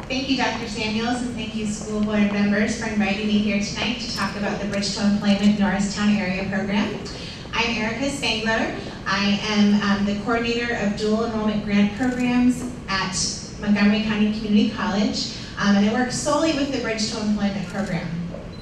Thank you, Dr. Samuels, and thank you, school board members, for inviting me here tonight to talk about the Bridge to Employment Norristown Area Program. I'm Erica Spangler. I am the coordinator of dual enrollment grant programs at Montgomery County Community College, and I work solely with the Bridge to Employment program.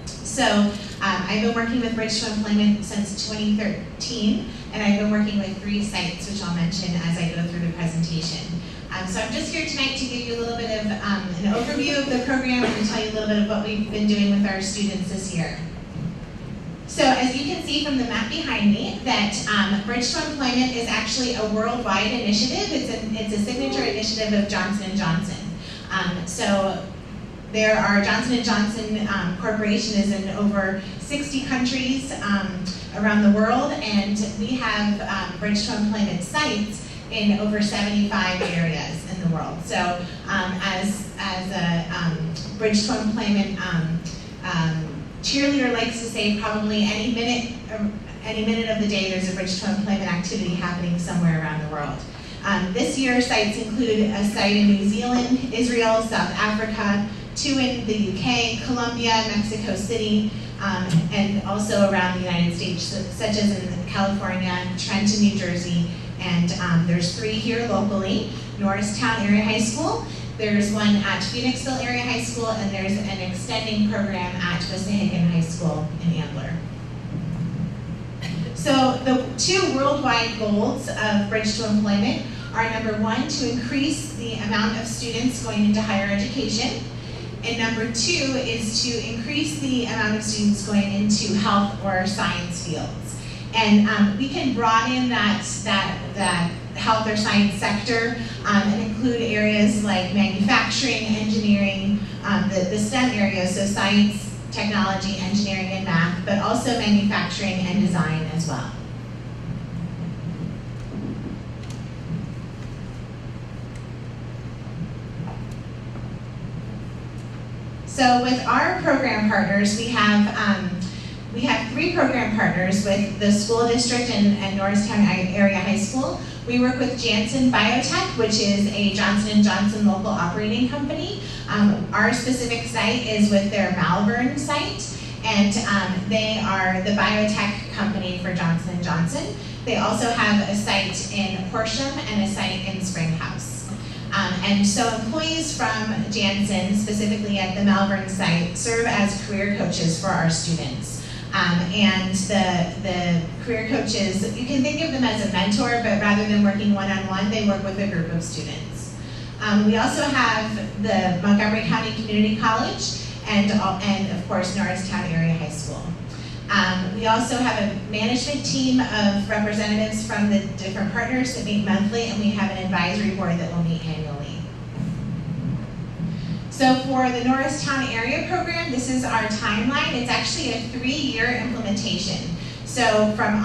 So I've been working with Bridge to Employment since 2013, and I've been working with 3 sites, which I'll mention as I go through the presentation. So I'm just here tonight to give you a little bit of an overview of the program and to tell you a little bit of what we've been doing with our students this year. So as you can see from the map behind me, that Bridge to Employment is actually a worldwide initiative. It's a signature initiative of Johnson & Johnson. So there are Johnson & Johnson Corporation is in over 60 countries around the world, and we have Bridge to Employment sites in over 75 areas in the world. So as a Bridge to Employment cheerleader likes to say, probably any minute of the day there's a Bridge to Employment activity happening somewhere around the world. This year sites include a site in New Zealand, Israel, South Africa, 2 in the UK, Colombia, Mexico City, and also around the United States, such as in California, Trenton, New Jersey, and there's 3 here locally: Norristown Area High School, there's one at Phoenixville Area High School, and there's an extending program at Wissahickon High School in Ambler. So the 2 worldwide goals of Bridge to Employment are, number 1, to increase the amount of students going into higher education, and number 2 is to increase the amount of students going into health or science fields. And we can broaden that health or science sector and include areas like manufacturing, engineering, the STEM areas, so science, technology, engineering, and math, but also manufacturing and design as well. So with our program partners, we have 3 program partners with the school district and Norristown Area High School. We work with Janssen Biotech, which is a Johnson & Johnson local operating company. Our specific site is with their Malvern site, and they are the biotech company for Johnson & Johnson. They also have a site in Horsham and a site in Springhouse. And so employees from Janssen, specifically at the Malvern site, serve as career coaches for our students. And the career coaches, you can think of them as a mentor, but rather than working one-on-one, they work with a group of students. We also have the Montgomery County Community College and of course Norristown Area High School. We also have a management team of representatives from the different partners that meet monthly, and we have an advisory board that will meet annually. So for the Norristown Area Program, this is our timeline. It's actually a 3-year implementation. So from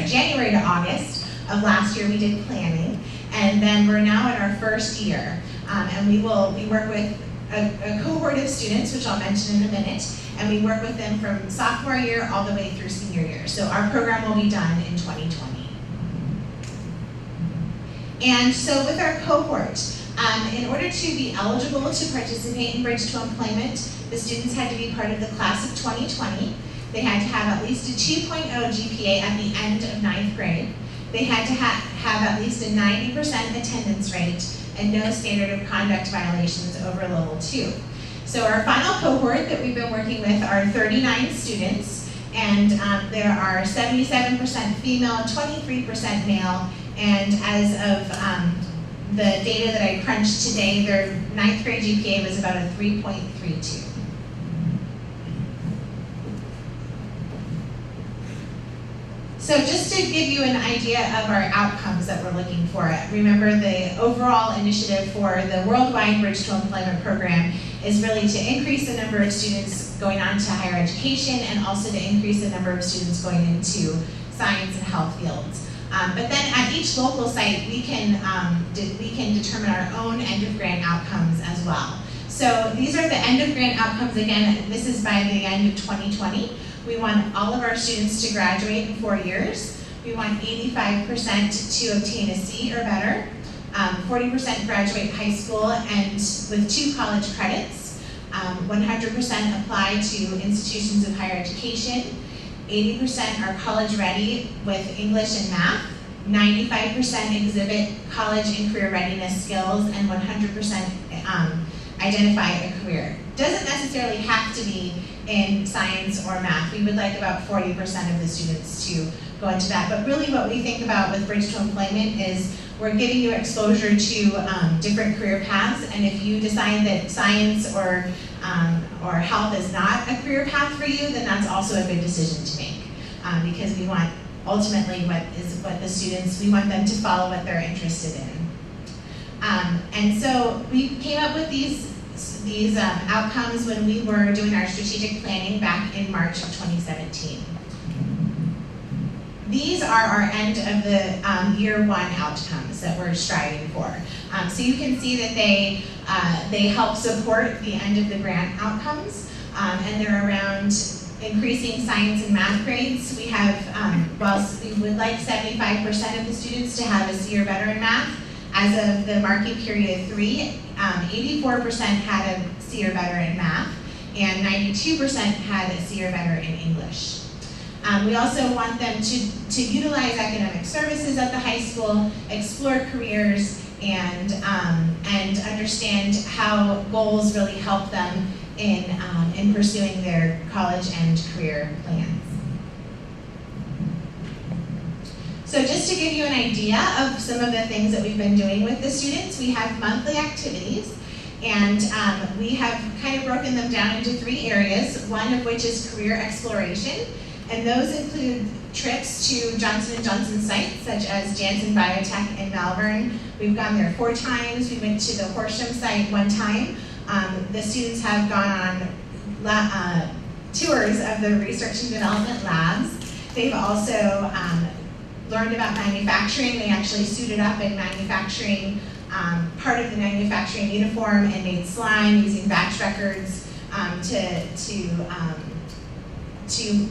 January to August of last year, we did planning, and then we're now in our 1st year. And we work with a cohort of students, which I'll mention in a minute, and we work with them from sophomore year all the way through senior year. So our program will be done in 2020. And so with our cohort, in order to be eligible to participate in Bridge to Employment, the students had to be part of the class of 2020. They had to have at least a 2.0 GPA at the end of 9th grade. They had to have at least a 90% attendance rate and no standard of conduct violations over level 2. So our final cohort that we've been working with are 39 students, and there are 77% female, 23% male, and as of the data that I crunched today, their 9th grade GPA was about a 3.32. So just to give you an idea of our outcomes that we're looking for, remember the overall initiative for the worldwide Bridge to Employment program is really to increase the number of students going on to higher education and also to increase the number of students going into science and health fields. But then at each local site, we can determine our own end-of-grant outcomes as well. So these are the end-of-grant outcomes. Again, this is by the end of 2020. We want all of our students to graduate in 4 years. We want 85% to obtain a C or better. 40% graduate high school and with 2 college credits. 100% apply to institutions of higher education. 80% are college ready with English and math. 95% exhibit college and career readiness skills, and 100% identify a career. Doesn't necessarily have to be in science or math. We would like about 40% of the students to go into that. But really what we think about with Bridge to Employment is we're giving you exposure to different career paths, and if you decide that science or health is not a career path for you, then that's also a good decision to make, because we want ultimately what the students, we want them to follow what they're interested in. And so we came up with these outcomes when we were doing our strategic planning back in March of 2017. These are our end of the year 1 outcomes that we're striving for. So you can see that they help support the end of the grant outcomes, and they're around increasing science and math grades. We have, whilst we would like 75% of the students to have a C or better in math, as of the marking period 3, 84% had a C or better in math, and 92% had a C or better in English. We also want them to utilize academic services at the high school, explore careers, and understand how goals really help them in pursuing their college and career plans. So just to give you an idea of some of the things that we've been doing with the students, we have monthly activities, and we have kind of broken them down into 3 areas, one of which is career exploration. And those include trips to Johnson & Johnson sites, such as Janssen Biotech in Malvern. We've gone there 4 times. We went to the Horsham site 1 time. The students have gone on tours of the research and development labs. They've also learned about manufacturing. They actually suited up in manufacturing, part of the manufacturing uniform, and made slime using batch records to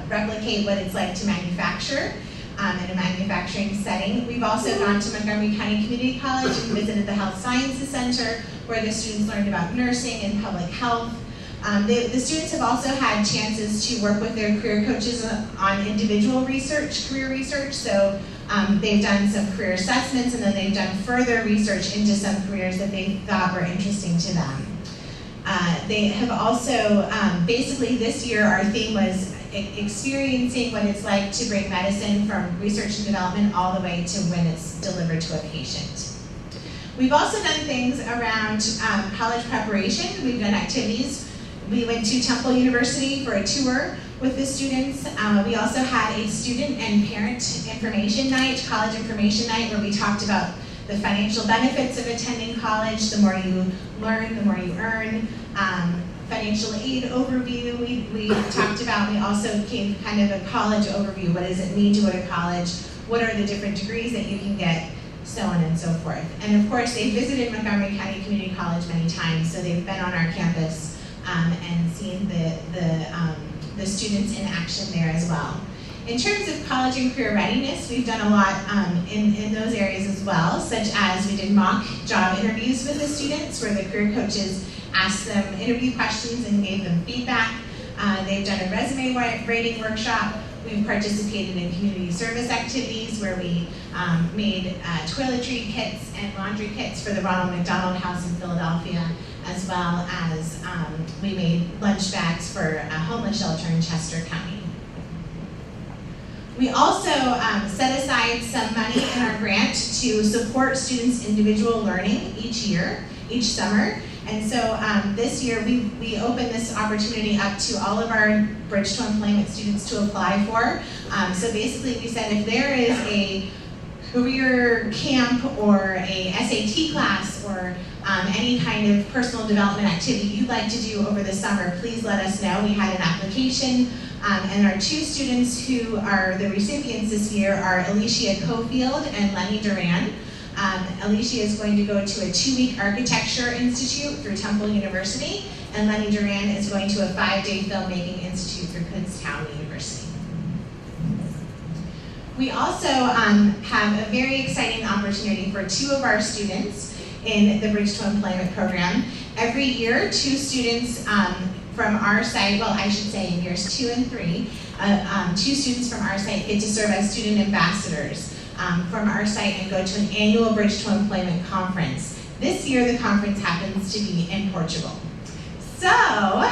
replicate what it's like to manufacture in a manufacturing setting. We've also gone to Montgomery County Community College and visited the Health Sciences Center, where the students learned about nursing and public health. The students have also had chances to work with their career coaches on individual research, career research. So they've done some career assessments, and then they've done further research into some careers that they thought were interesting to them. They have also, basically this year our theme was experiencing what it's like to bring medicine from research and development all the way to when it's delivered to a patient. We've also done things around college preparation. We've done activities. We went to Temple University for a tour with the students. We also had a student and parent information night, college information night, where we talked about the financial benefits of attending college. The more you learn, the more you earn. Financial aid overview, we talked about. We also gave kind of a college overview. What does it mean to go to college? What are the different degrees that you can get? So on and so forth. And of course, they visited Montgomery County Community College many times, so they've been on our campus and seen the students in action there as well. In terms of college and career readiness, we've done a lot in those areas as well, such as we did mock job interviews with the students, where the career coaches asked them interview questions and gave them feedback. They've done a resume writing workshop. We've participated in community service activities where we made toiletry kits and laundry kits for the Ronald McDonald House in Philadelphia, as well as we made lunch bags for a homeless shelter in Chester County. We also set aside some money in our grant to support students' individual learning each summer. And so this year we opened this opportunity up to all of our Bridge to Employment students to apply for. So basically we said if there is a career camp or a SAT class or any kind of personal development activity you'd like to do over the summer, please let us know. We had an application, and our 2 students who are the recipients this year are Alicia Cofield and Lenny Duran. Alicia is going to go to a 2-week architecture institute through Temple University, and Lenny Duran is going to a 5-day filmmaking institute through Kutztown University. We also have a very exciting opportunity for 2 of our students in the Bridge to Employment program. Every year, 2 students from our site, well, I should say in years 2 and 3, 2 students from our site get to serve as student ambassadors from our site and go to an annual Bridge to Employment conference. This year, the conference happens to be in Portugal. So,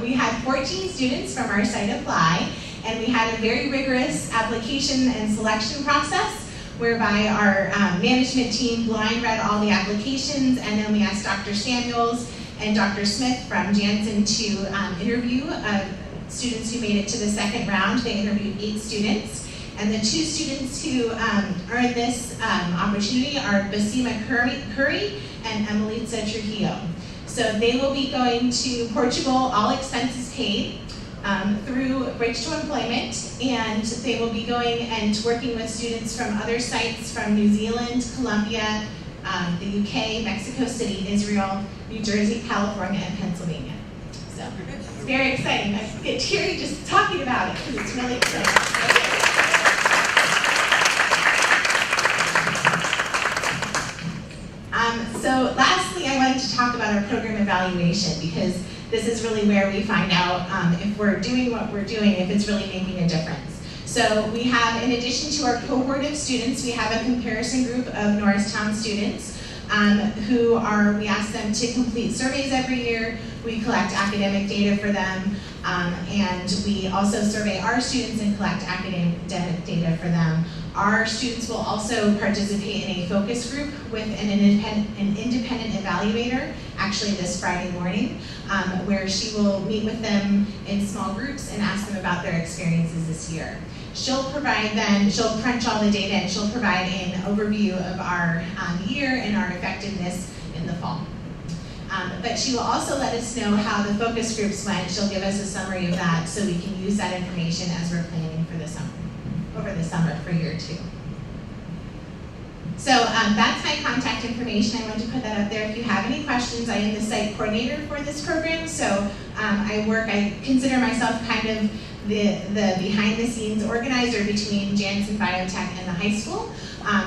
we had 14 students from our site apply, and we had a very rigorous application and selection process whereby our management team blind read all the applications, and then we asked Dr. Samuels and Dr. Smith from Janssen to interview students who made it to the second round. They interviewed 8 students, and the 2 students who earned this opportunity are Basima Curry and Emelitza Trujillo. So they will be going to Portugal, all expenses paid, through Bridge to Employment, and they will be going and working with students from other sites from New Zealand, Colombia, the UK, Mexico City, Israel, New Jersey, California, and Pennsylvania. So it's very exciting. I get teary just talking about it because it's really exciting. So lastly, I wanted to talk about our program evaluation, because this is really where we find out if we're doing what we're doing, if it's really making a difference. So we have, in addition to our cohort of students, we have a comparison group of Norristown students we ask them to complete surveys every year. We collect academic data for them, and we also survey our students and collect academic data for them. Our students will also participate in a focus group with an independent evaluator, actually this Friday morning, where she will meet with them in small groups and ask them about their experiences this year. She'll crunch all the data, and she'll provide an overview of our year and our effectiveness in the fall. But she will also let us know how the focus groups went. She'll give us a summary of that so we can use that information as we're planning for the summer, over the summer for year 2. So that's my contact information. I want to put that up there. If you have any questions, I am the site coordinator for this program. So I consider myself kind of the behind-the-scenes organizer between Janssen Biotech and the high school.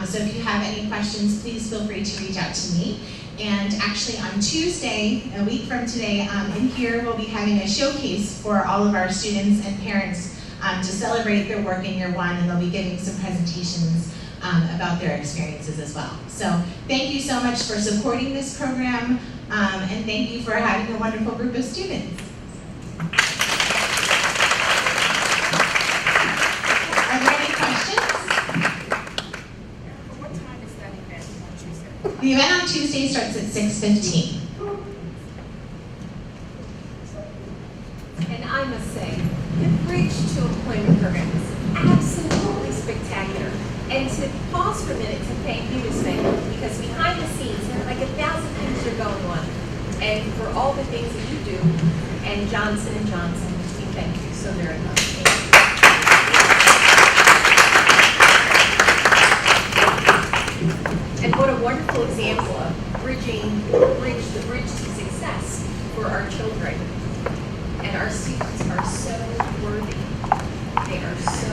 So if you have any questions, please feel free to reach out to me. And actually on Tuesday, a week from today, in here we'll be having a showcase for all of our students and parents to celebrate their work in year 1, and they'll be giving some presentations about their experiences as well. So thank you so much for supporting this program, and thank you for having a wonderful group of students. Are there any questions? What time is that event on Tuesday? The event on Tuesday starts at 6:15. And I must say, the Bridge to Employment program is absolutely spectacular. And to pause for a minute to thank you, Ms. Spangler, because behind the scenes, there are like 1,000 things that are going on. And for all the things that you do, and Johnson & Johnson, we thank you so very much. And what a wonderful example of bridging the bridge to success for our children. And our students are so worthy. They are so